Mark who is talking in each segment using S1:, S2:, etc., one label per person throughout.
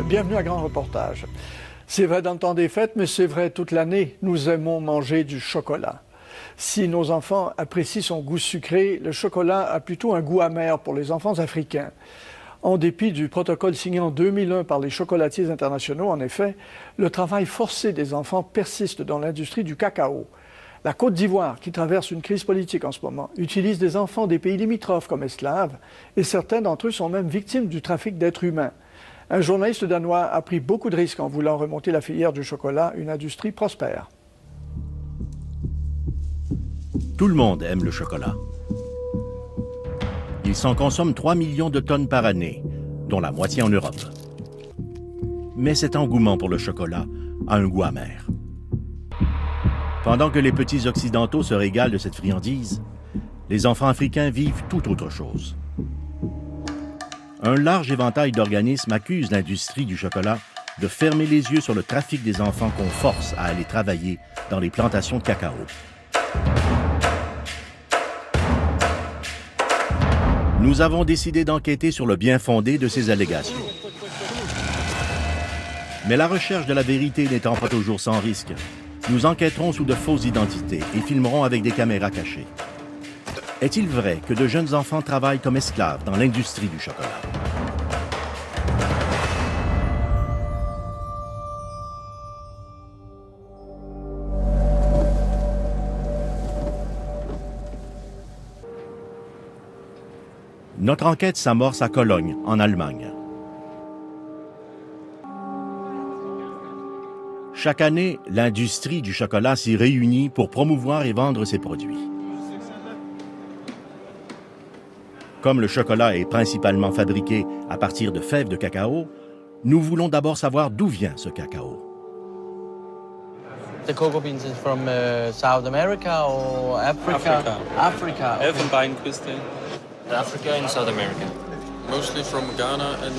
S1: Bienvenue à Grand Reportage. C'est vrai dans le temps des fêtes, mais c'est vrai toute l'année. Nous aimons manger du chocolat. Si nos enfants apprécient son goût sucré, le chocolat a plutôt un goût amer pour les enfants africains. En dépit du protocole signé en 2001 par les chocolatiers internationaux, en effet, le travail forcé des enfants persiste dans l'industrie du cacao. La Côte d'Ivoire, qui traverse une crise politique en ce moment, utilise des enfants des pays limitrophes comme esclaves et certains d'entre eux sont même victimes du trafic d'êtres humains. Un journaliste danois a pris beaucoup de risques en voulant remonter la filière du chocolat, une industrie prospère.
S2: Tout le monde aime le chocolat. Il s'en consomme 3 millions de tonnes par année, dont la moitié en Europe. Mais cet engouement pour le chocolat a un goût amer. Pendant que les petits occidentaux se régalent de cette friandise, les enfants africains vivent tout autre chose. Un large éventail d'organismes accuse l'industrie du chocolat de fermer les yeux sur le trafic des enfants qu'on force à aller travailler dans les plantations de cacao. Nous avons décidé d'enquêter sur le bien-fondé de ces allégations. Mais la recherche de la vérité n'étant pas toujours sans risque, nous enquêterons sous de fausses identités et filmerons avec des caméras cachées. Est-il vrai que de jeunes enfants travaillent comme esclaves dans l'industrie du chocolat? Notre enquête s'amorce à Cologne, en Allemagne. Chaque année, l'industrie du chocolat s'y réunit pour promouvoir et vendre ses produits. Comme le chocolat est principalement fabriqué à partir de fèves de cacao, nous voulons d'abord savoir d'où vient ce cacao.
S3: The cocoa beans is from South America or Africa? Africa. Okay.
S4: Elfenbeinküste.
S5: Africa and South America.
S4: Mostly from Ghana and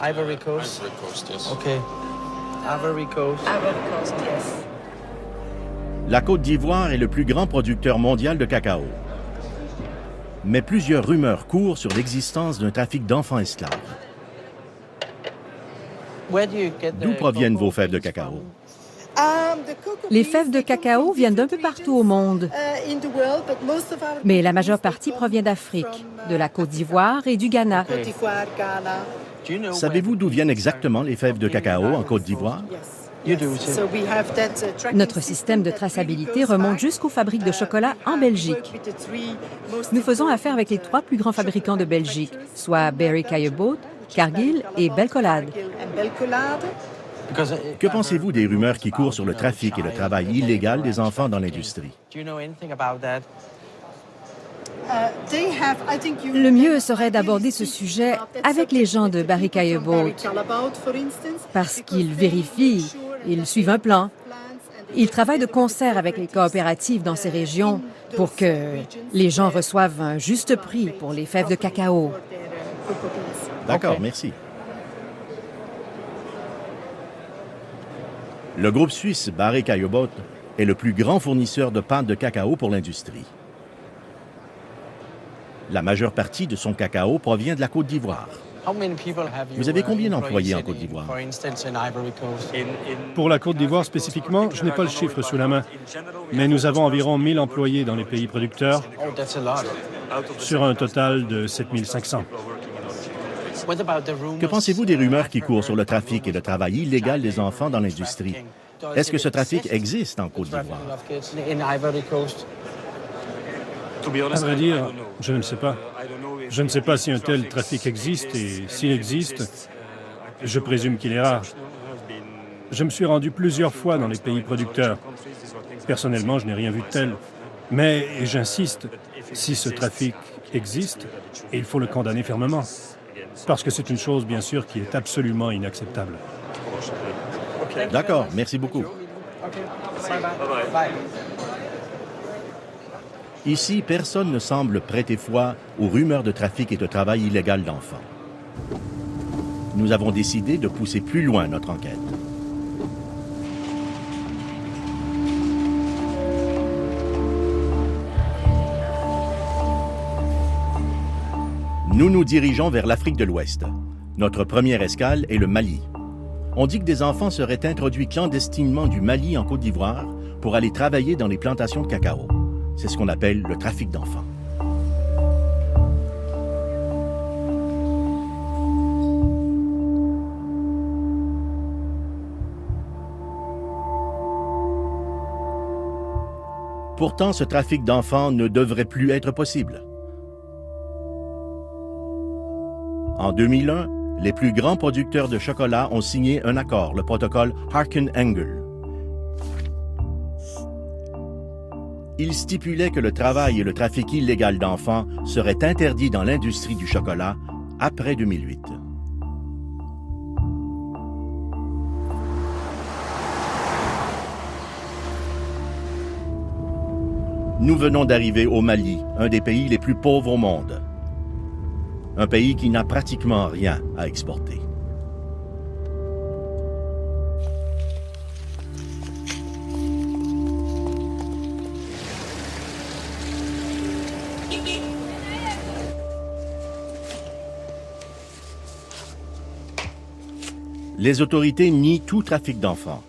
S3: Ivory Coast.
S4: Ivory Coast, yes.
S3: Okay. Ivory Coast.
S6: Ivory Coast, yes.
S2: La Côte d'Ivoire est le plus grand producteur mondial de cacao. Mais plusieurs rumeurs courent sur l'existence d'un trafic d'enfants esclaves. D'où proviennent vos fèves de cacao?
S6: Les fèves de cacao viennent d'un peu partout au monde, mais la majeure partie provient d'Afrique, de la Côte d'Ivoire et du Ghana.
S2: Savez-vous d'où viennent exactement les fèves de cacao en Côte d'Ivoire?
S6: Notre système de traçabilité remonte jusqu'aux fabriques de chocolat en Belgique. Nous faisons affaire avec les 3 plus grands fabricants de Belgique, soit Barry Callebaut, Cargill et Belcolade.
S2: Que pensez-vous des rumeurs qui courent sur le trafic et le travail illégal des enfants dans l'industrie?
S6: Le mieux serait d'aborder ce sujet avec les gens de Barry Callebaut, parce qu'ils vérifient, ils suivent un plan. Ils travaillent de concert avec les coopératives dans ces régions pour que les gens reçoivent un juste prix pour les fèves de cacao.
S2: D'accord, merci. Le groupe suisse Barry Callebaut est le plus grand fournisseur de pâte de cacao pour l'industrie. La majeure partie de son cacao provient de la Côte d'Ivoire. Vous avez combien d'employés en Côte d'Ivoire?
S7: Pour la Côte d'Ivoire spécifiquement, je n'ai pas le chiffre sous la main, mais nous avons environ 1000 employés dans les pays producteurs, sur un total de 7500.
S2: Que pensez-vous des rumeurs qui courent sur le trafic et le travail illégal des enfants dans l'industrie? Est-ce que ce trafic existe en Côte d'Ivoire?
S7: À vrai dire, je ne sais pas. Je ne sais pas si un tel trafic existe et s'il existe, je présume qu'il est rare. Je me suis rendu plusieurs fois dans les pays producteurs. Personnellement, je n'ai rien vu de tel. Mais, et j'insiste, si ce trafic existe, il faut le condamner fermement. Parce que c'est une chose, bien sûr, qui est absolument inacceptable.
S2: D'accord, merci beaucoup. Ici, personne ne semble prêter foi aux rumeurs de trafic et de travail illégal d'enfants. Nous avons décidé de pousser plus loin notre enquête. Nous nous dirigeons vers l'Afrique de l'Ouest, Notre première escale est le Mali. On dit que des enfants seraient introduits clandestinement du Mali en Côte d'Ivoire pour aller travailler dans les plantations de cacao. C'est ce qu'on appelle le trafic d'enfants. Pourtant, ce trafic d'enfants ne devrait plus être possible. En 2001, les plus grands producteurs de chocolat ont signé un accord, le protocole Harkin-Engel. Il stipulait que le travail et le trafic illégal d'enfants seraient interdits dans l'industrie du chocolat après 2008. Nous venons d'arriver au Mali, un des pays les plus pauvres au monde. Un pays qui n'a pratiquement rien à exporter. Les autorités nient tout trafic d'enfants.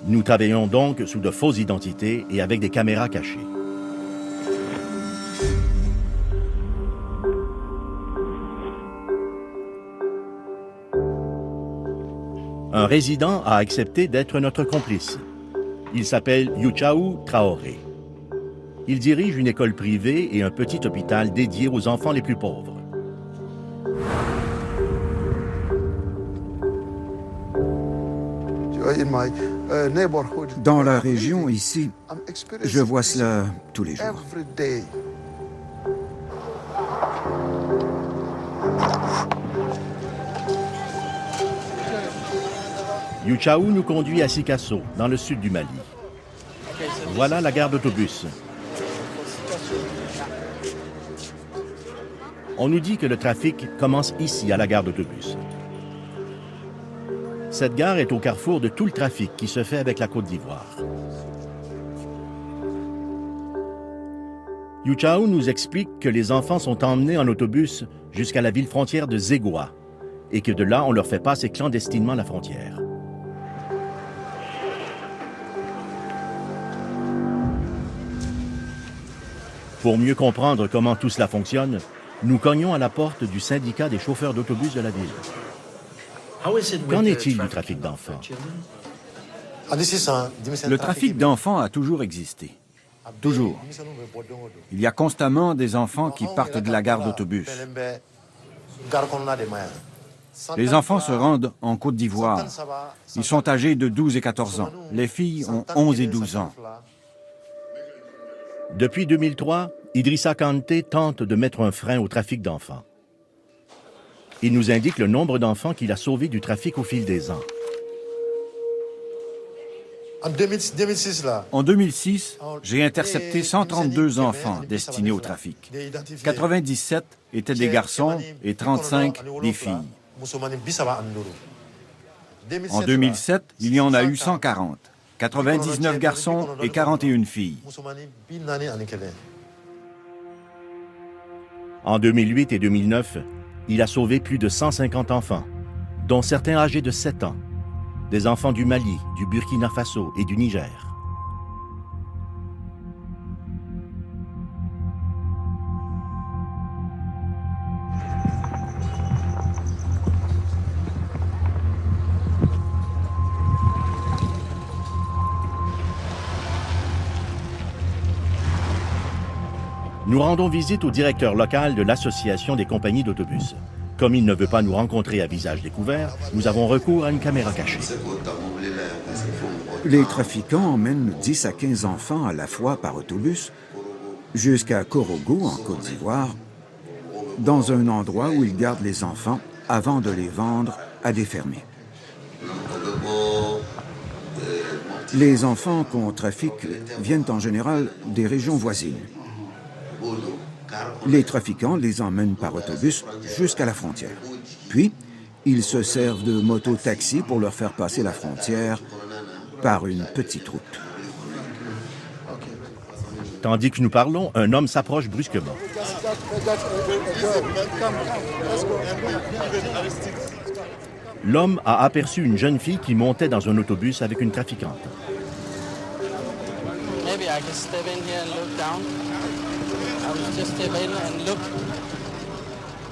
S2: Nous travaillons donc sous de fausses identités et avec des caméras cachées. Un résident a accepté d'être notre complice. Il s'appelle Youchaou Traoré. Il dirige une école privée et un petit hôpital dédié aux enfants les plus pauvres.
S8: Dans la région, ici, je vois cela tous les jours.
S2: Youchaou nous conduit à Sikasso, dans le sud du Mali. Voilà la gare d'autobus. On nous dit que le trafic commence ici, à la gare d'autobus. Cette gare est au carrefour de tout le trafic qui se fait avec la Côte d'Ivoire. Youchaou nous explique que les enfants sont emmenés en autobus jusqu'à la ville frontière de Zégoua et que de là, on leur fait passer clandestinement la frontière. Pour mieux comprendre comment tout cela fonctionne, nous cognons à la porte du syndicat des chauffeurs d'autobus de la ville. Qu'en est-il du trafic d'enfants?
S8: Le trafic d'enfants a toujours existé. Toujours. Il y a constamment des enfants qui partent de la gare d'autobus. Les enfants se rendent en Côte d'Ivoire. Ils sont âgés de 12 et 14 ans. Les filles ont 11 et 12 ans.
S2: Depuis 2003, Idrissa Kanté tente de mettre un frein au trafic d'enfants. Il nous indique le nombre d'enfants qu'il a sauvés du trafic au fil des ans.
S8: En 2006, j'ai intercepté 132 enfants destinés au trafic. 97 étaient des garçons et 35 des filles. En 2007, il y en a eu 140. 99 garçons et 41 filles.
S2: En 2008 et 2009, il a sauvé plus de 150 enfants, dont certains âgés de 7 ans, des enfants du Mali, du Burkina Faso et du Niger. Nous rendons visite au directeur local de l'Association des compagnies d'autobus. Comme il ne veut pas nous rencontrer à visage découvert, nous avons recours à une caméra cachée.
S8: Les trafiquants emmènent 10 à 15 enfants à la fois par autobus jusqu'à Korogo, en Côte d'Ivoire, dans un endroit où ils gardent les enfants avant de les vendre à des fermiers. Les enfants qu'on trafique viennent en général des régions voisines. Les trafiquants les emmènent par autobus jusqu'à la frontière. Puis, ils se servent de moto-taxi pour leur faire passer la frontière par une petite route.
S2: Tandis que nous parlons, un homme s'approche brusquement. L'homme a aperçu une jeune fille qui montait dans un autobus avec une trafiquante.
S3: Maybe I can step in here and look down. I will just step in and look.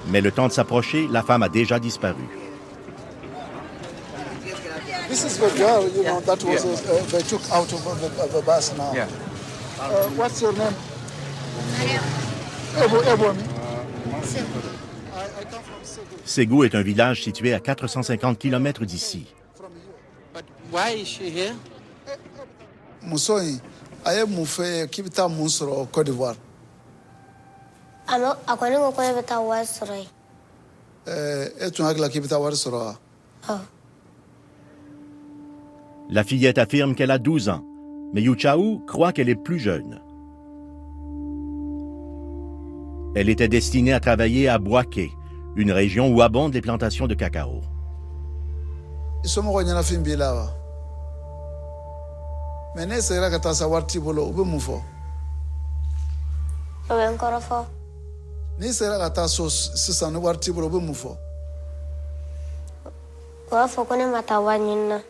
S2: Mais le temps de s'approcher, la femme a déjà disparu.
S9: This is the girl, you know, that was they took out of the bus now.
S10: Yeah.
S9: What's your name? Ebomi.
S2: Ségou est un village situé à 450 km d'ici.
S3: But why is she here?
S9: Musoi, aye mufe kibita musro Côte d'Ivoire.
S11: Ano akwani ngoko beta wasrai.
S9: Etu hagla kibita warsro.
S2: La fillette affirme qu'elle a 12 ans, mais Yuchao croit qu'elle est plus jeune. Elle était destinée à travailler à Boaké, une région où abondent les plantations de cacao.
S9: Isomo nyana fimbila wa. Mene sera kata sa warti bolo ube mufo.
S11: Oben korofo.
S9: Ni sera kata so sisa no warti bolo ube mufo.
S11: Wa fokone matawanyina.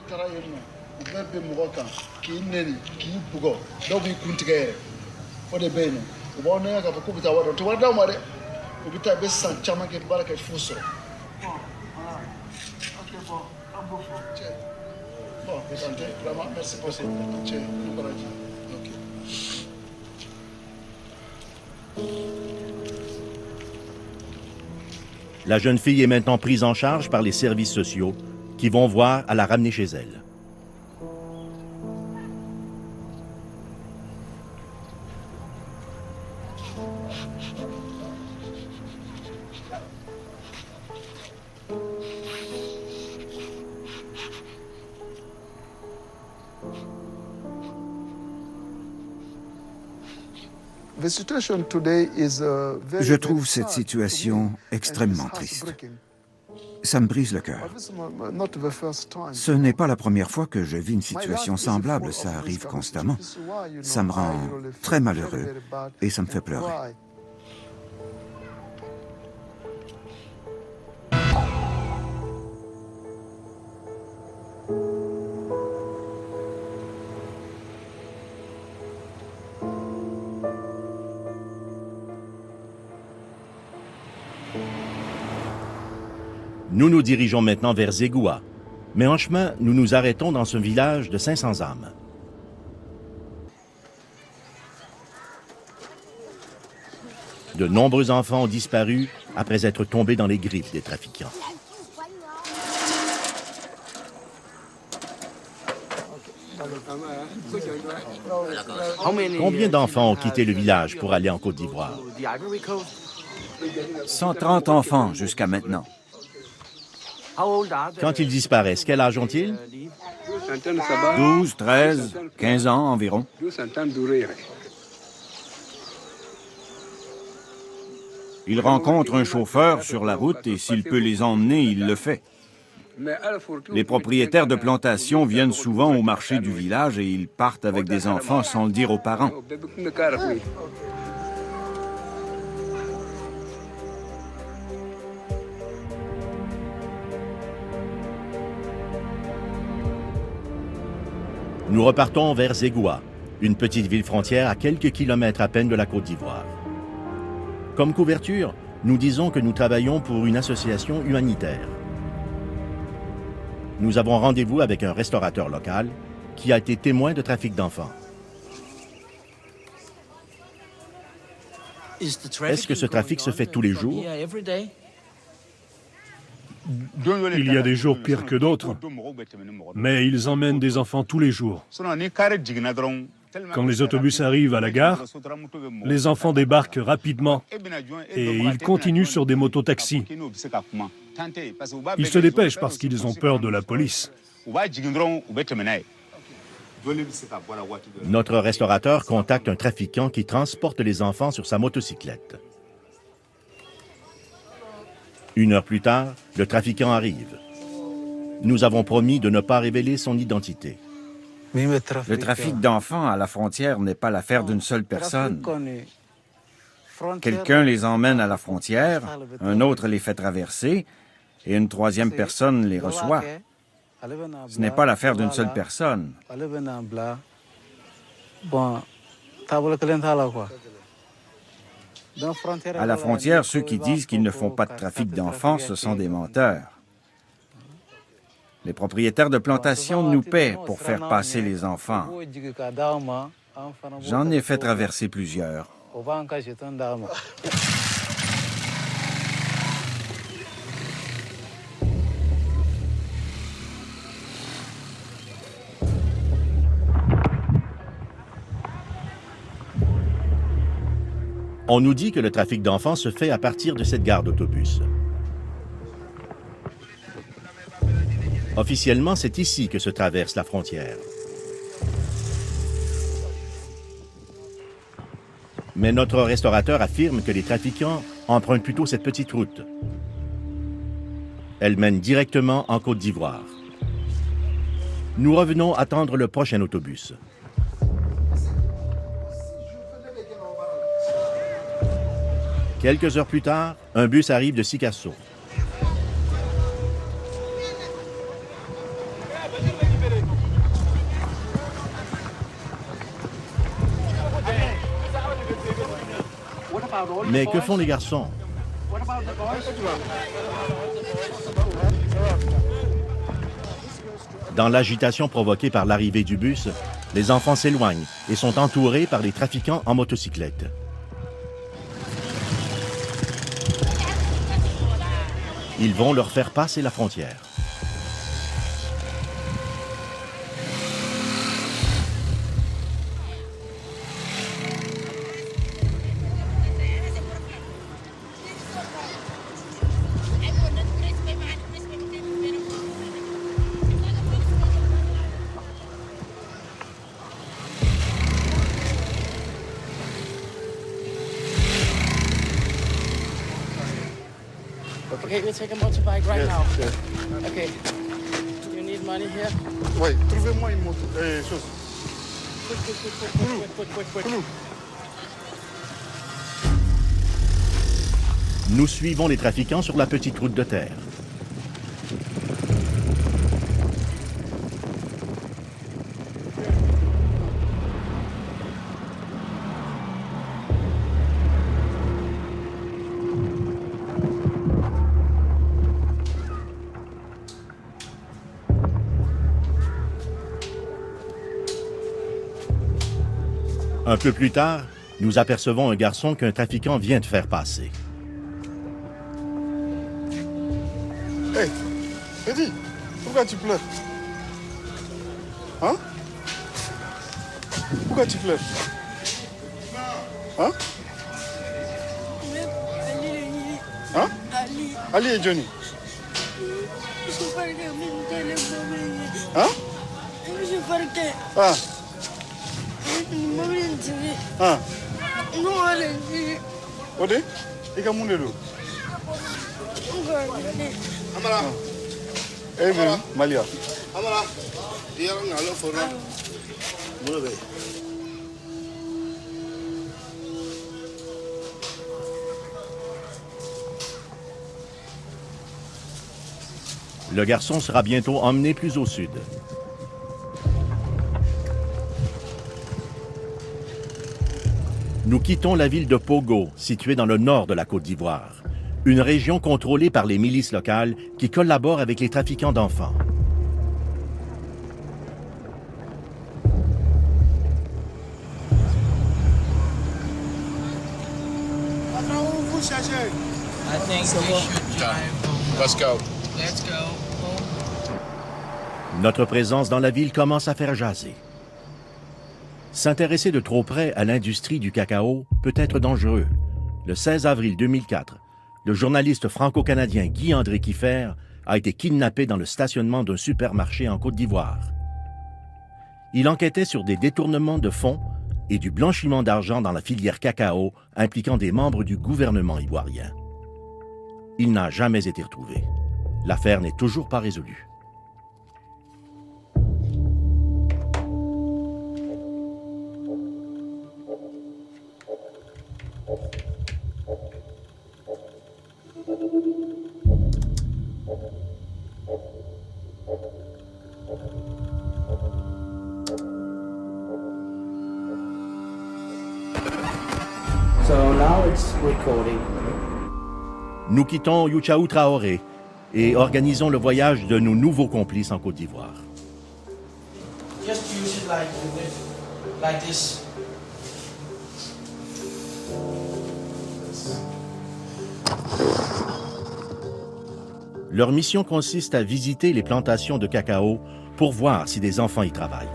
S9: Tara yeno ubebe mugoka ki neni ki bugo dobi kuntige o de beno ubo no ya ka ko bita wado to wada mare ubita be san chama ke baraka fuso OK bon ambo fo che bon betante vraiment merci pour cette che courage OK.
S2: La jeune fille est maintenant prise en charge par les services sociaux qui vont voir à la ramener chez elle.
S8: Je trouve cette situation extrêmement triste. Ça me brise le cœur. Ce n'est pas la première fois que je vis une situation semblable, ça arrive constamment. Ça me rend très malheureux et ça me fait pleurer.
S2: Nous nous dirigeons maintenant vers Zégoua, mais en chemin, nous nous arrêtons dans ce village de 500 âmes. De nombreux enfants ont disparu après être tombés dans les griffes des trafiquants. Combien d'enfants ont quitté le village pour aller en Côte d'Ivoire?
S12: 130 enfants jusqu'à maintenant.
S2: Quand ils disparaissent, quel âge ont-ils?
S12: 12, 13, 15 ans environ. Il rencontre un chauffeur sur la route et s'il peut les emmener, il le fait. Les propriétaires de plantations viennent souvent au marché du village et ils partent avec des enfants sans le dire aux parents.
S2: Nous repartons vers Zégoua, une petite ville frontière à quelques kilomètres à peine de la Côte d'Ivoire. Comme couverture, nous disons que nous travaillons pour une association humanitaire. Nous avons rendez-vous avec un restaurateur local qui a été témoin de trafic d'enfants. Est-ce que ce trafic se fait tous les jours?
S7: Il y a des jours pires que d'autres, mais ils emmènent des enfants tous les jours. Quand les autobus arrivent à la gare, les enfants débarquent rapidement et ils continuent sur des mototaxis. Ils se dépêchent parce qu'ils ont peur de la police.
S2: Notre restaurateur contacte un trafiquant qui transporte les enfants sur sa motocyclette. 1 heure plus tard, le trafiquant arrive. Nous avons promis de ne pas révéler son identité.
S12: Le trafic d'enfants à la frontière n'est pas l'affaire d'une seule personne. Quelqu'un les emmène à la frontière, un autre les fait traverser et une troisième personne les reçoit. Ce n'est pas l'affaire d'une seule personne. À la frontière, ceux qui disent qu'ils ne font pas de trafic d'enfants, ce sont des menteurs. Les propriétaires de plantations nous paient pour faire passer les enfants. J'en ai fait traverser plusieurs.
S2: On nous dit que le trafic d'enfants se fait à partir de cette gare d'autobus. Officiellement, c'est ici que se traverse la frontière. Mais notre restaurateur affirme que les trafiquants empruntent plutôt cette petite route. Elle mène directement en Côte d'Ivoire. Nous revenons attendre le prochain autobus. Quelques heures plus tard, un bus arrive de Sikasso. Mais que font les garçons? Dans l'agitation provoquée par l'arrivée du bus, les enfants s'éloignent et sont entourés par les trafiquants en motocyclette. Ils vont leur faire passer la frontière.
S3: Okay, we're taking motorbike right
S9: Yes,
S3: now.
S9: yes.
S3: Okay. You need money here?
S9: Oui, trouvez-moi une moto, chose.
S3: Quick.
S2: Nous suivons les trafiquants sur la petite route de terre. Un peu plus tard, nous apercevons un garçon qu'un trafiquant vient de faire passer.
S9: Hey, Eddie, pourquoi tu pleures? Hein? Pourquoi tu pleures? Hein? Hein? Ali et Johnny. Hein? Ah. Ah. Ode? Ika munde do? Amara. Eh bien, Malia. Amara. Dia ngalo fora. Mule.
S2: Le garçon sera bientôt emmené plus au sud. Nous quittons la ville de Pogo, située dans le nord de la Côte d'Ivoire, une région contrôlée par les milices locales qui collaborent avec les trafiquants d'enfants.
S3: I think we should drive.
S4: Let's go.
S3: Let's go.
S2: Notre présence dans la ville commence à faire jaser. S'intéresser de trop près à l'industrie du cacao peut être dangereux. Le 16 avril 2004, le journaliste franco-canadien Guy-André Kieffer a été kidnappé dans le stationnement d'un supermarché en Côte d'Ivoire. Il enquêtait sur des détournements de fonds et du blanchiment d'argent dans la filière cacao impliquant des membres du gouvernement ivoirien. Il n'a jamais été retrouvé. L'affaire n'est toujours pas résolue.
S3: So now it's recording.
S2: Nous quittons Youchaou Traoré et organisons le voyage de nos nouveaux complices en Côte d'Ivoire.
S3: Just use it like this.
S2: Leur mission consiste à visiter les plantations de cacao pour voir si des enfants y travaillent.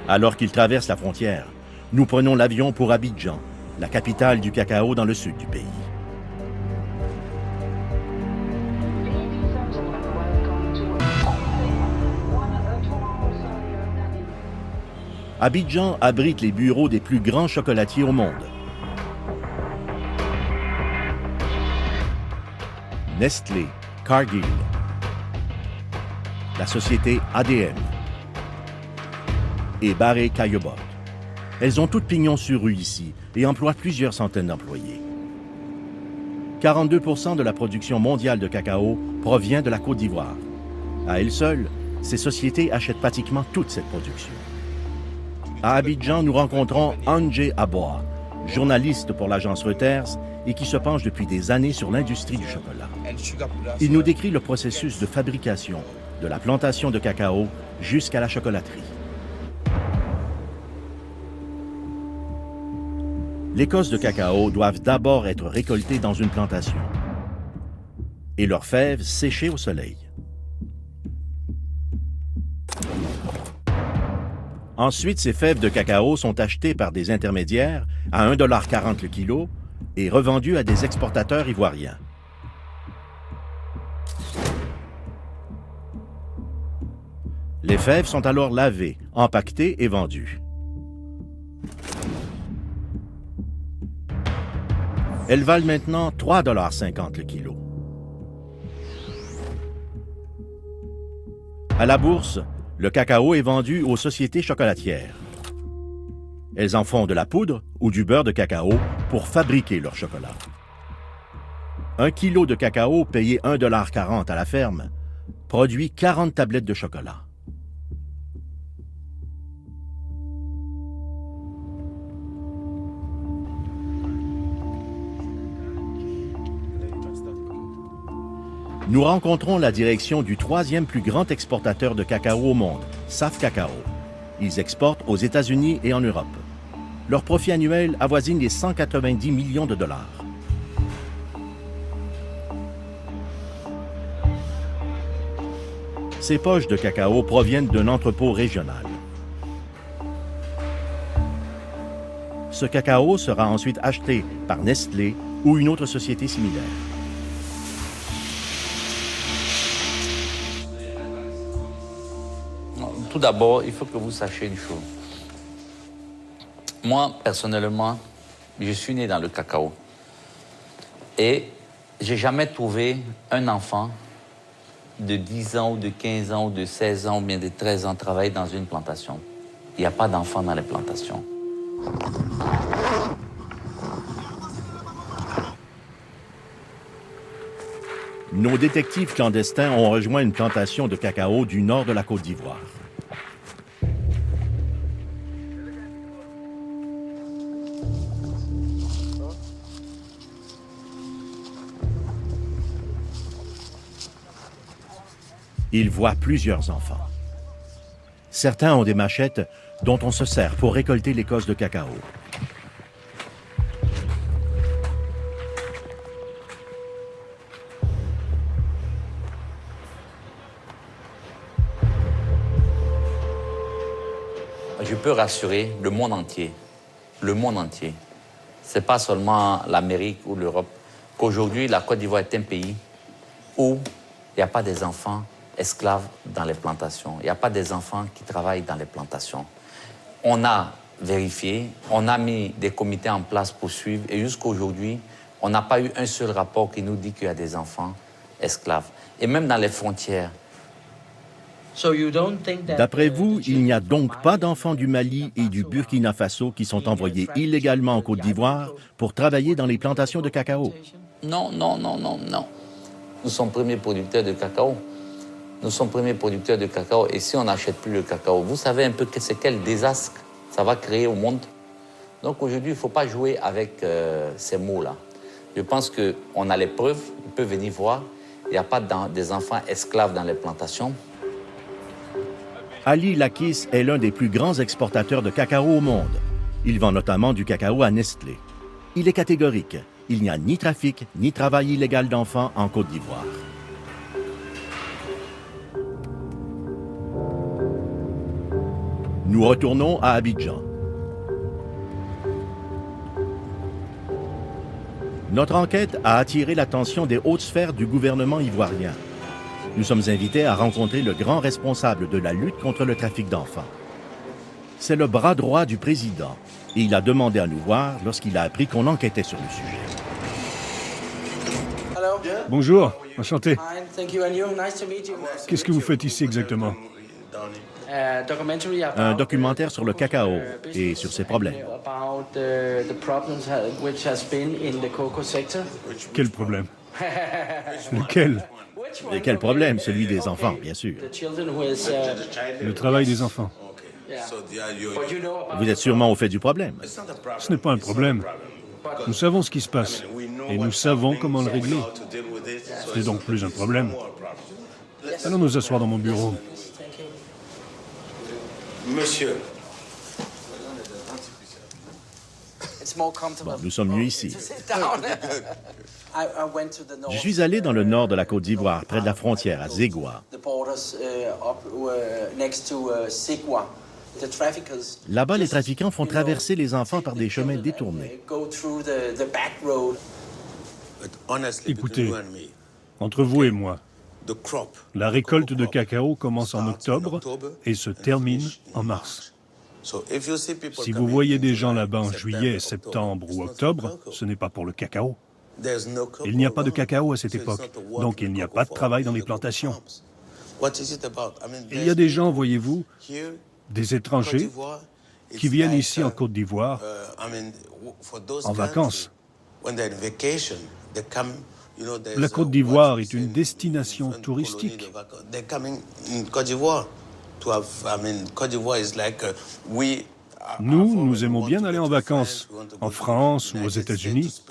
S2: Alors qu'ils traversent la frontière, nous prenons l'avion pour Abidjan, la capitale du cacao dans le sud du pays. Abidjan abrite les bureaux des plus grands chocolatiers au monde. Nestlé, Cargill, la société ADM et Barry Callebaut. Elles ont toutes pignon sur rue ici et emploient plusieurs centaines d'employés. 42% de la production mondiale de cacao provient de la Côte d'Ivoire. À elles seules, ces sociétés achètent pratiquement toute cette production. À Abidjan, nous rencontrons Andjé Aboa, journaliste pour l'agence Reuters et qui se penche depuis des années sur l'industrie du chocolat. Il nous décrit le processus de fabrication, de la plantation de cacao jusqu'à la chocolaterie. Les cosses de cacao doivent d'abord être récoltées dans une plantation et leurs fèves séchées au soleil. Ensuite, ces fèves de cacao sont achetées par des intermédiaires à 1,40 $ le kilo et revendues à des exportateurs ivoiriens. Les fèves sont alors lavées, empaquetées et vendues. Elles valent maintenant 3,50 $ le kilo. À la bourse, le cacao est vendu aux sociétés chocolatières. Elles en font de la poudre ou du beurre de cacao pour fabriquer leur chocolat. 1 kilo de cacao payé 1,40 $ à la ferme produit 40 tablettes de chocolat. Nous rencontrons la direction du 3e plus grand exportateur de cacao au monde, SAF Cacao. Ils exportent aux États-Unis et en Europe. Leur profit annuel avoisine les 190 millions de dollars. Ces poches de cacao proviennent d'un entrepôt régional. Ce cacao sera ensuite acheté par Nestlé ou une autre société similaire.
S10: Tout d'abord, il faut que vous sachiez une chose. Moi, personnellement, je suis né dans le cacao. Et j'ai jamais trouvé un enfant de 10 ans ou de 15 ans ou de 16 ans ou bien de 13 ans travailler dans une plantation. Il n'y a pas d'enfants dans les plantations.
S2: Nos détectives clandestins ont rejoint une plantation de cacao du nord de la Côte d'Ivoire. Ils voient plusieurs enfants. Certains ont des machettes dont on se sert pour récolter l'écorce de cacao.
S10: Je peux rassurer le monde entier, c'est pas seulement l'Amérique ou l'Europe, qu'aujourd'hui la Côte d'Ivoire est un pays où il n'y a pas des enfants esclaves dans les plantations, il n'y a pas des enfants qui travaillent dans les plantations. On a vérifié, on a mis des comités en place pour suivre et jusqu'à aujourd'hui, on n'a pas eu un seul rapport qui nous dit qu'il y a des enfants esclaves. Et même dans les frontières,
S2: D'après vous, il n'y a donc pas d'enfants du Mali et du Burkina Faso qui sont envoyés illégalement en Côte d'Ivoire pour travailler dans les plantations de cacao?
S10: Non. Nous sommes premiers producteurs de cacao. Nous sommes premiers producteurs de cacao et si on n'achète plus le cacao, vous savez un peu c'est quel désastre ça va créer au monde. Donc aujourd'hui, il ne faut pas jouer avec ces mots-là. Je pense qu'on a les preuves, on peut venir voir. Il n'y a pas des enfants esclaves dans les plantations.
S2: Ali Lakis est l'un des plus grands exportateurs de cacao au monde. Il vend notamment du cacao à Nestlé. Il est catégorique. Il n'y a ni trafic, ni travail illégal d'enfants en Côte d'Ivoire. Nous retournons à Abidjan. Notre enquête a attiré l'attention des hautes sphères du gouvernement ivoirien. Nous sommes invités à rencontrer le grand responsable de la lutte contre le trafic d'enfants. C'est le bras droit du président et il a demandé à nous voir lorsqu'il a appris qu'on enquêtait sur le sujet.
S7: Bonjour, enchanté. Qu'est-ce que vous faites ici exactement?
S2: Un documentaire sur le cacao et sur ses problèmes.
S7: Quel problème? Lequel?
S2: Et quel problème? Celui des enfants, bien sûr.
S7: Le travail des enfants.
S2: Vous êtes sûrement au fait du problème.
S7: Ce n'est pas un problème. Nous savons ce qui se passe et nous savons comment le régler. Ce n'est donc plus un problème. Allons nous asseoir dans mon bureau.
S13: Monsieur.
S2: Bon, nous sommes venus ici. Je suis allé dans le nord de la Côte d'Ivoire, près de la frontière, à Zégua. Là-bas, les trafiquants font traverser les enfants par des chemins détournés.
S7: Écoutez, entre vous et moi, la récolte de cacao commence en octobre et se termine en mars. Si vous voyez des gens là-bas en juillet, septembre ou octobre, ce n'est pas pour le cacao. Il n'y a pas de cacao à cette époque, donc il n'y a pas de travail dans les plantations. Il y a des gens, voyez-vous, des étrangers qui viennent ici en Côte d'Ivoire en vacances. La Côte d'Ivoire est une destination touristique. Nous aimons bien aller en vacances, en France ou aux États-Unis.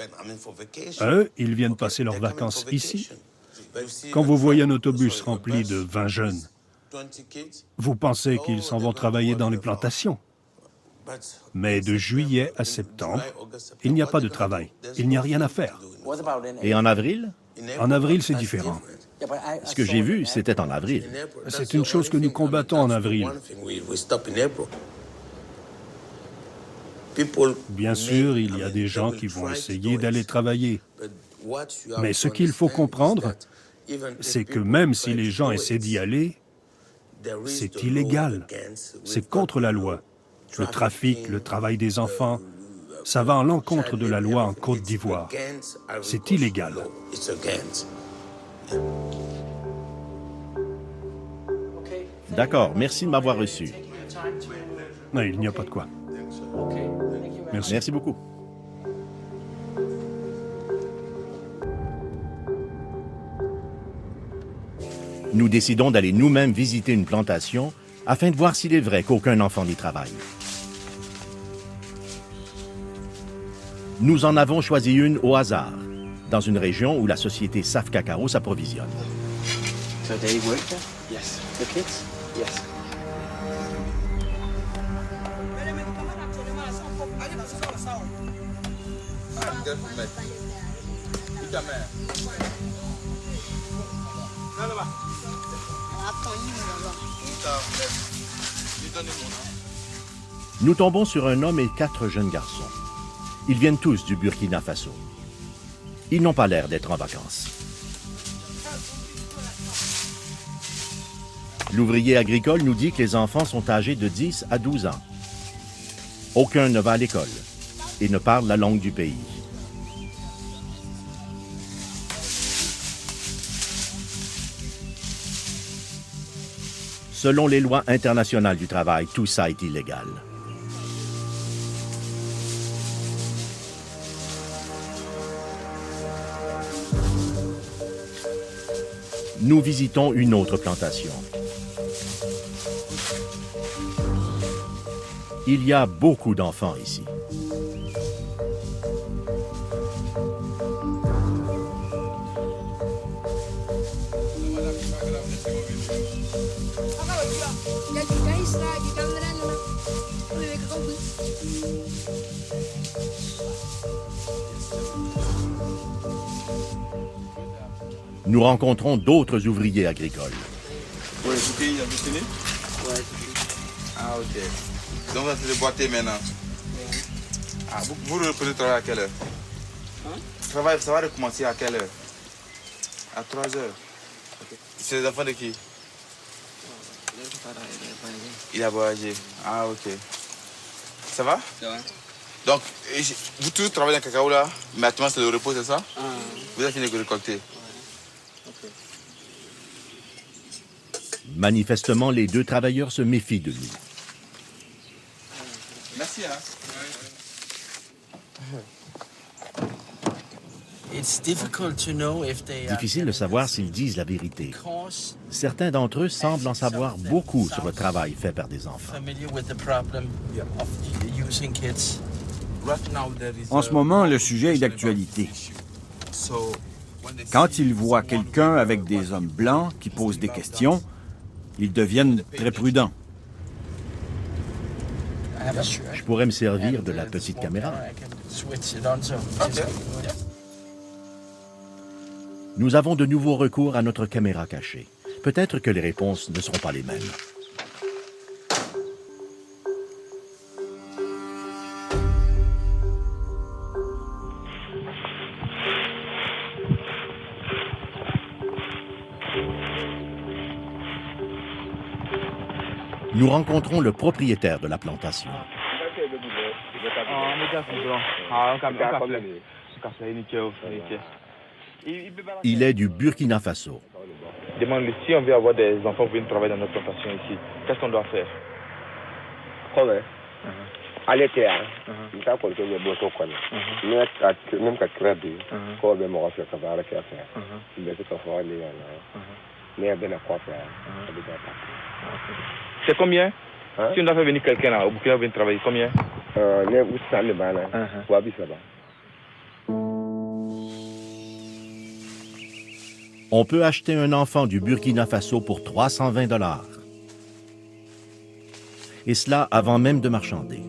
S7: Eux, ils viennent passer leurs vacances ici. Quand vous voyez un autobus rempli de 20 jeunes, vous pensez qu'ils s'en vont travailler dans les plantations. Mais de juillet à septembre, il n'y a pas de travail. Il n'y a rien à faire.
S2: Et en avril?
S7: En avril, c'est différent.
S2: Ce que j'ai vu, c'était en avril.
S7: C'est une chose que nous combattons en avril. Bien sûr, il y a des gens qui vont essayer d'aller travailler. Mais ce qu'il faut comprendre, c'est que même si les gens essaient d'y aller, c'est illégal. C'est contre la loi. Le trafic, le travail des enfants, ça va à l'encontre de la loi en Côte d'Ivoire. C'est illégal.
S2: D'accord, merci de m'avoir reçu.
S7: Non, il n'y a pas de quoi. Merci.
S2: Merci beaucoup. Nous décidons d'aller nous-mêmes visiter une plantation afin de voir s'il est vrai qu'aucun enfant n'y travaille. Nous en avons choisi une au hasard, dans une région où la société SAF Cacao s'approvisionne.
S3: So they work there? Yes. The kids? Yes.
S2: Nous tombons sur un homme et 4 jeunes garçons. Ils viennent tous du Burkina Faso. Ils n'ont pas l'air d'être en vacances. L'ouvrier agricole nous dit que les enfants sont âgés de 10 à 12 ans. Aucun ne va à l'école et ne parle la langue du pays. Selon les lois internationales du travail, tout ça est illégal. Nous visitons une autre plantation. Il y a beaucoup d'enfants ici. Nous rencontrons d'autres ouvriers agricoles.
S13: Oui, tout est fini? Oui. Ah, ok. Donc, vous allez boiter maintenant? Ah, vous reprenez le travail à quelle heure? Le travail, ça va recommencer à quelle heure? À 3 heures. Okay. C'est les enfants de qui? Il a voyagé. Ah, ok. Ça va? Ça va. Donc, vous tous travaillez dans le cacao là, mais actuellement c'est le repos, c'est ça? Vous avez fini de récolter?
S2: Manifestement, les deux travailleurs se méfient de nous.
S13: Merci, hein?
S2: Difficile de savoir s'ils disent la vérité. Certains d'entre eux semblent en savoir beaucoup sur le travail fait par des enfants.
S12: En ce moment, le sujet est d'actualité. Quand ils voient quelqu'un avec des hommes blancs qui posent des questions, ils deviennent très prudents.
S2: Je pourrais me servir de la petite caméra. Nous avons de nouveau recours à notre caméra cachée. Peut-être que les réponses ne seront pas les mêmes. Nous rencontrons le propriétaire de la plantation. Il est du Burkina Faso.
S13: Demande-lui si on veut avoir des enfants pour venir travailler dans notre plantation ici. Qu'est-ce qu'on doit faire?
S14: Allez, terre. Il faut qu'on ait beau temps. Même qu'à créer, qu'on ait mon affaire, ça va arrêter à faire. Il est tout à fait allé. Mais il y a bien à quoi faire.
S13: C'est combien? Si on doit faire venir quelqu'un là, au Burkina venir travailler, combien?
S2: On peut acheter un enfant du Burkina Faso pour 320 $. Et cela avant même de marchander.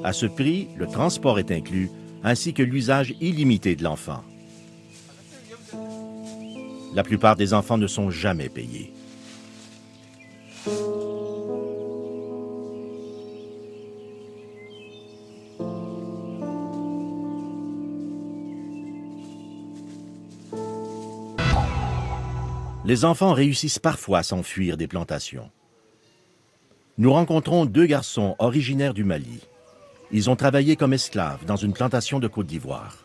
S2: À ce prix, le transport est inclus, ainsi que l'usage illimité de l'enfant. La plupart des enfants ne sont jamais payés. Les enfants réussissent parfois à s'enfuir des plantations. Nous rencontrons deux garçons originaires du Mali. Ils ont travaillé comme esclaves dans une plantation de Côte d'Ivoire.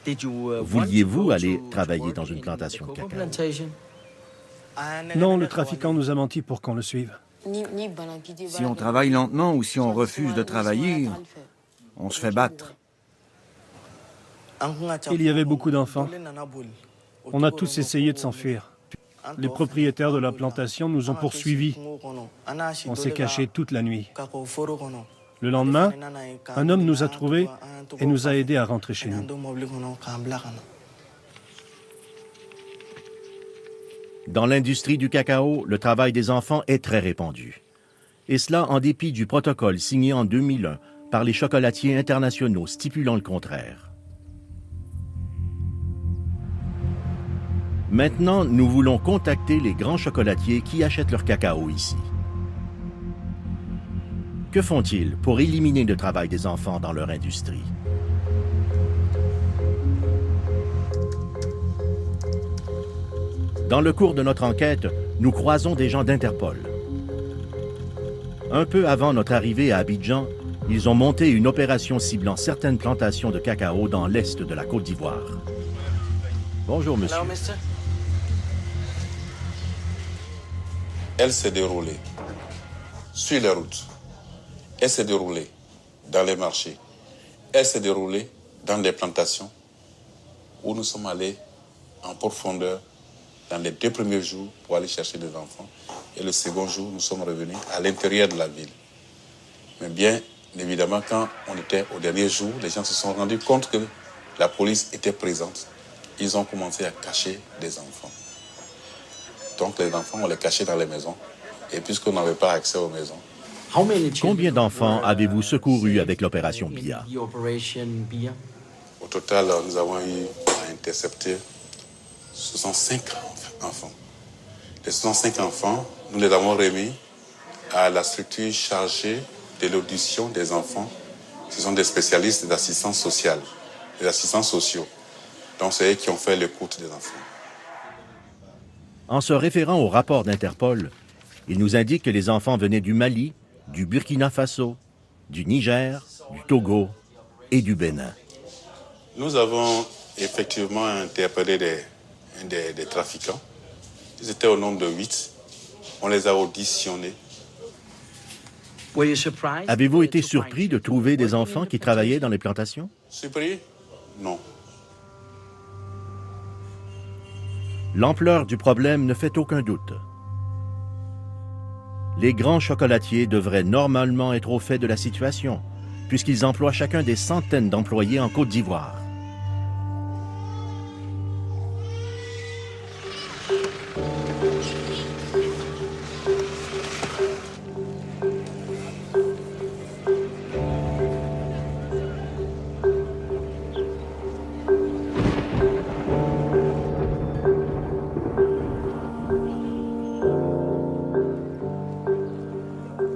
S2: Vouliez-vous aller travailler dans une plantation de cacao?
S7: Non, le trafiquant nous a menti pour qu'on le suive.
S12: Si on travaille lentement ou si on refuse de travailler, on se fait battre.
S7: Il y avait beaucoup d'enfants. On a tous essayé de s'enfuir. Les propriétaires de la plantation nous ont poursuivis. On s'est cachés toute la nuit. Le lendemain, un homme nous a trouvés et nous a aidés à rentrer chez nous.
S2: Dans l'industrie du cacao, le travail des enfants est très répandu. Et cela en dépit du protocole signé en 2001 par les chocolatiers internationaux stipulant le contraire. Maintenant, nous voulons contacter les grands chocolatiers qui achètent leur cacao ici. Que font-ils pour éliminer le travail des enfants dans leur industrie? Dans le cours de notre enquête, nous croisons des gens d'Interpol. Un peu avant notre arrivée à Abidjan, ils ont monté une opération ciblant certaines plantations de cacao dans l'est de la Côte d'Ivoire. Bonjour, monsieur.
S15: elle s'est déroulée sur les routes, elle s'est déroulée dans les marchés, elle s'est déroulée dans des plantations où nous sommes allés en profondeur dans les 2 premiers jours pour aller chercher des enfants. Et le second jour, nous sommes revenus à l'intérieur de la ville. Mais bien évidemment, quand on était au dernier jour, les gens se sont rendus compte que la police était présente. Ils ont commencé à cacher des enfants. Donc les enfants, on les cachait dans les maisons. Et puisqu'on n'avait pas accès aux maisons.
S2: Combien d'enfants avez-vous secourus avec l'opération BIA?
S15: Au total, nous avons eu à intercepter 65 enfants. Les 65 enfants, nous les avons remis à la structure chargée de l'audition des enfants. Ce sont des spécialistes d'assistance sociale, des assistants sociaux. Donc c'est eux qui ont fait l'écoute des enfants.
S2: En se référant au rapport d'Interpol, il nous indique que les enfants venaient du Mali, du Burkina Faso, du Niger, du Togo et du Bénin.
S15: Nous avons effectivement interpellé des trafiquants. Ils étaient au nombre de 8. On les a auditionnés.
S2: Avez-vous été surpris de trouver des enfants qui travaillaient dans les plantations?
S15: Surpris? Non.
S2: L'ampleur du problème ne fait aucun doute. Les grands chocolatiers devraient normalement être au fait de la situation, puisqu'ils emploient chacun des centaines d'employés en Côte d'Ivoire.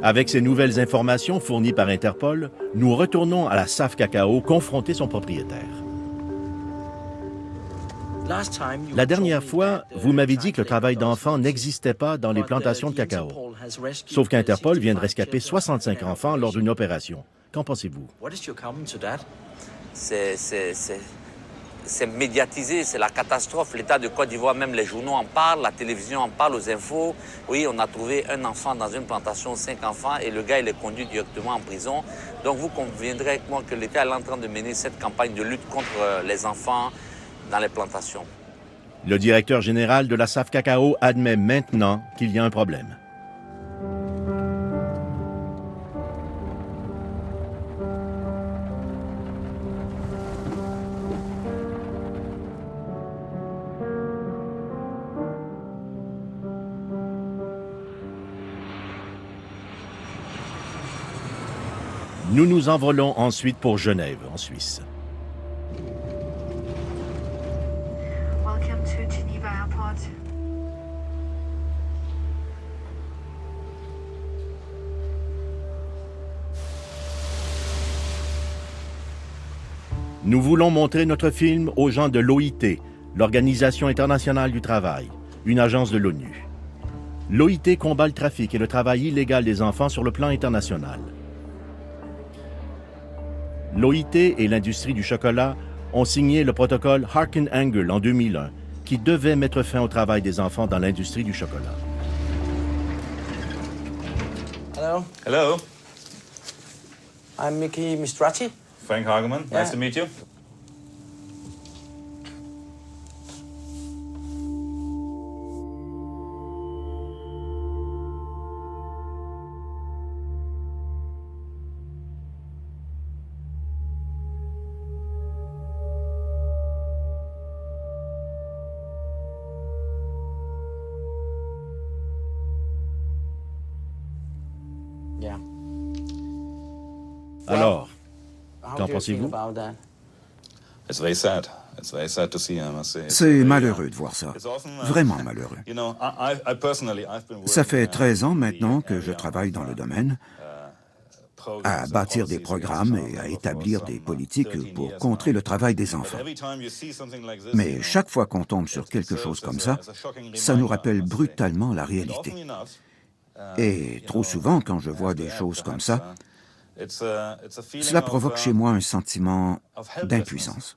S2: Avec ces nouvelles informations fournies par Interpol, nous retournons à la SAF Cacao confronter son propriétaire. La dernière fois, vous m'avez dit que le travail d'enfants n'existait pas dans les plantations de cacao. Sauf qu'Interpol vient de rescaper 65 enfants lors d'une opération. Qu'en pensez-vous?
S10: C'est médiatisé, c'est la catastrophe. L'État de Côte d'Ivoire, même les journaux en parlent, la télévision en parle, aux infos. Oui, on a trouvé un enfant dans une plantation, 5 enfants, et le gars, il est conduit directement en prison. Donc vous conviendrez avec moi que l'État est en train de mener cette campagne de lutte contre les enfants dans les plantations.
S2: Le directeur général de la SAF Cacao admet maintenant qu'il y a un problème. Nous nous envolons ensuite pour Genève, en Suisse. Nous voulons montrer notre film aux gens de l'OIT, l'Organisation internationale du travail, une agence de l'ONU. L'OIT combat le trafic et le travail illégal des enfants sur le plan international. L'OIT et l'industrie du chocolat ont signé le protocole Harkin-Engel en 2001, qui devait mettre fin au travail des enfants dans l'industrie du chocolat.
S3: Hello.
S16: Hello.
S3: I'm Mickey Mistracci.
S16: Frank Hageman.
S3: Yeah.
S16: Nice to meet you.
S3: Yeah.
S2: Alors,
S3: How
S2: qu'en
S3: do you feel
S2: pensez-vous?
S3: about that?
S16: It's very sad. It's very sad to see, I must say.
S8: C'est malheureux de voir ça. Vraiment malheureux.
S16: You know, I personally, I've been
S8: Ça fait
S16: working,
S8: 13 ans maintenant que je travaille dans le domaine, à bâtir des programmes et à établir des politiques pour contrer le travail des enfants. Mais chaque fois qu'on tombe sur quelque chose comme ça nous rappelle brutalement la réalité. Et trop souvent, quand je vois des choses comme ça, cela provoque chez moi un sentiment d'impuissance.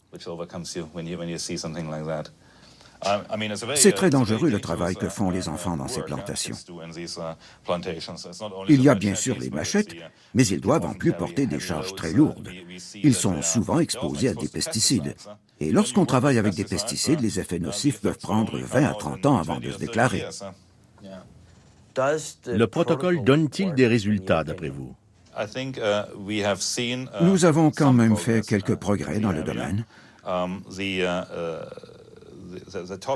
S8: C'est très dangereux le travail que font les enfants dans ces plantations. Il y a bien sûr les machettes, mais ils doivent en plus porter des charges très lourdes. Ils sont souvent exposés à des pesticides. Et lorsqu'on travaille avec des pesticides, les effets nocifs peuvent prendre 20 à 30 ans avant de se déclarer.
S2: Le protocole donne-t-il des résultats, d'après vous?
S8: Nous avons quand même fait quelques progrès dans le domaine.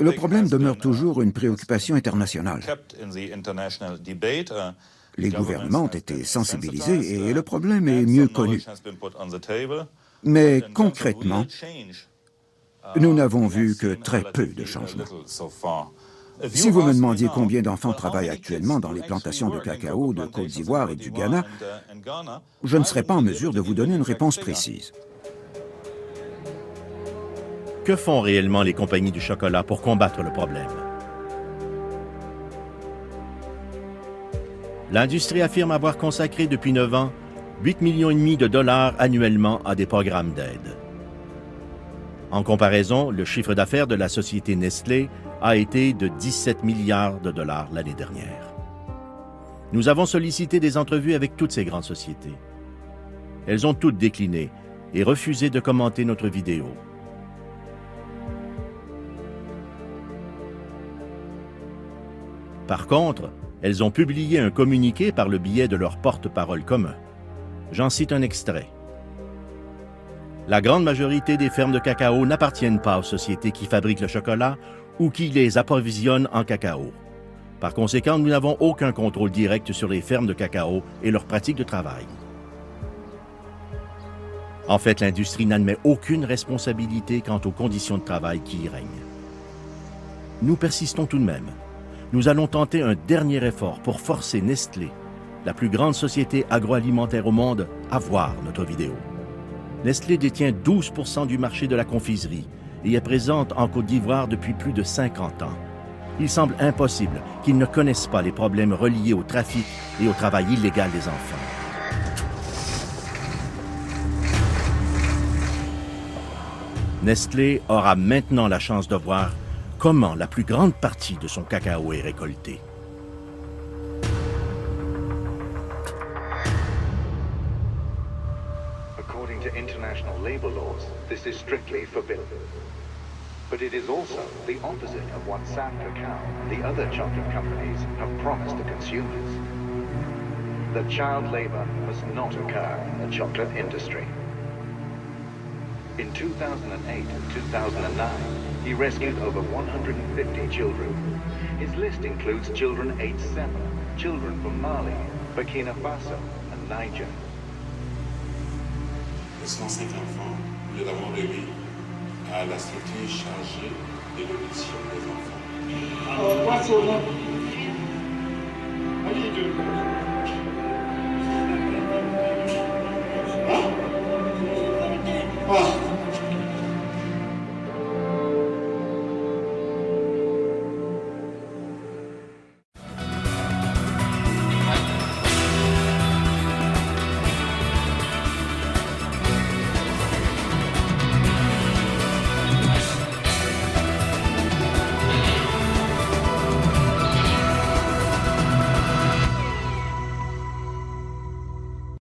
S8: Le problème demeure toujours une préoccupation internationale. Les gouvernements ont été sensibilisés et le problème est mieux connu. Mais concrètement, nous n'avons vu que très peu de changements. Si vous me demandiez combien d'enfants travaillent actuellement dans les plantations de cacao de Côte d'Ivoire et du Ghana, je ne serais pas en mesure de vous donner une réponse précise.
S2: Que font réellement les compagnies du chocolat pour combattre le problème? L'industrie affirme avoir consacré depuis 9 ans 8,5 millions de dollars annuellement à des programmes d'aide. En comparaison, le chiffre d'affaires de la société Nestlé a été de 17 milliards de dollars l'année dernière. Nous avons sollicité des entrevues avec toutes ces grandes sociétés. Elles ont toutes décliné et refusé de commenter notre vidéo. Par contre, elles ont publié un communiqué par le biais de leur porte-parole commun. J'en cite un extrait. La grande majorité des fermes de cacao n'appartiennent pas aux sociétés qui fabriquent le chocolat ou qui les approvisionnent en cacao. Par conséquent, nous n'avons aucun contrôle direct sur les fermes de cacao et leurs pratiques de travail. En fait, l'industrie n'admet aucune responsabilité quant aux conditions de travail qui y règnent. Nous persistons tout de même. Nous allons tenter un dernier effort pour forcer Nestlé, la plus grande société agroalimentaire au monde, à voir notre vidéo. Nestlé détient 12% du marché de la confiserie et est présente en Côte d'Ivoire depuis plus de 50 ans. Il semble impossible qu'ils ne connaissent pas les problèmes reliés au trafic et au travail illégal des enfants. Nestlé aura maintenant la chance de voir comment la plus grande partie de son cacao est récoltée.
S17: According to international labor laws, this is strictly forbidden. But it is also the opposite of what Sam Cacao and the other chocolate companies have promised the consumers. That child labor must not occur in the chocolate industry. In 2008 and 2009, he rescued over 150 children. His list includes children aged 7, children from Mali, Burkina Faso, and Niger.
S15: 105 enfants, nous l'avons remis à la structure chargée de l'adoption des enfants.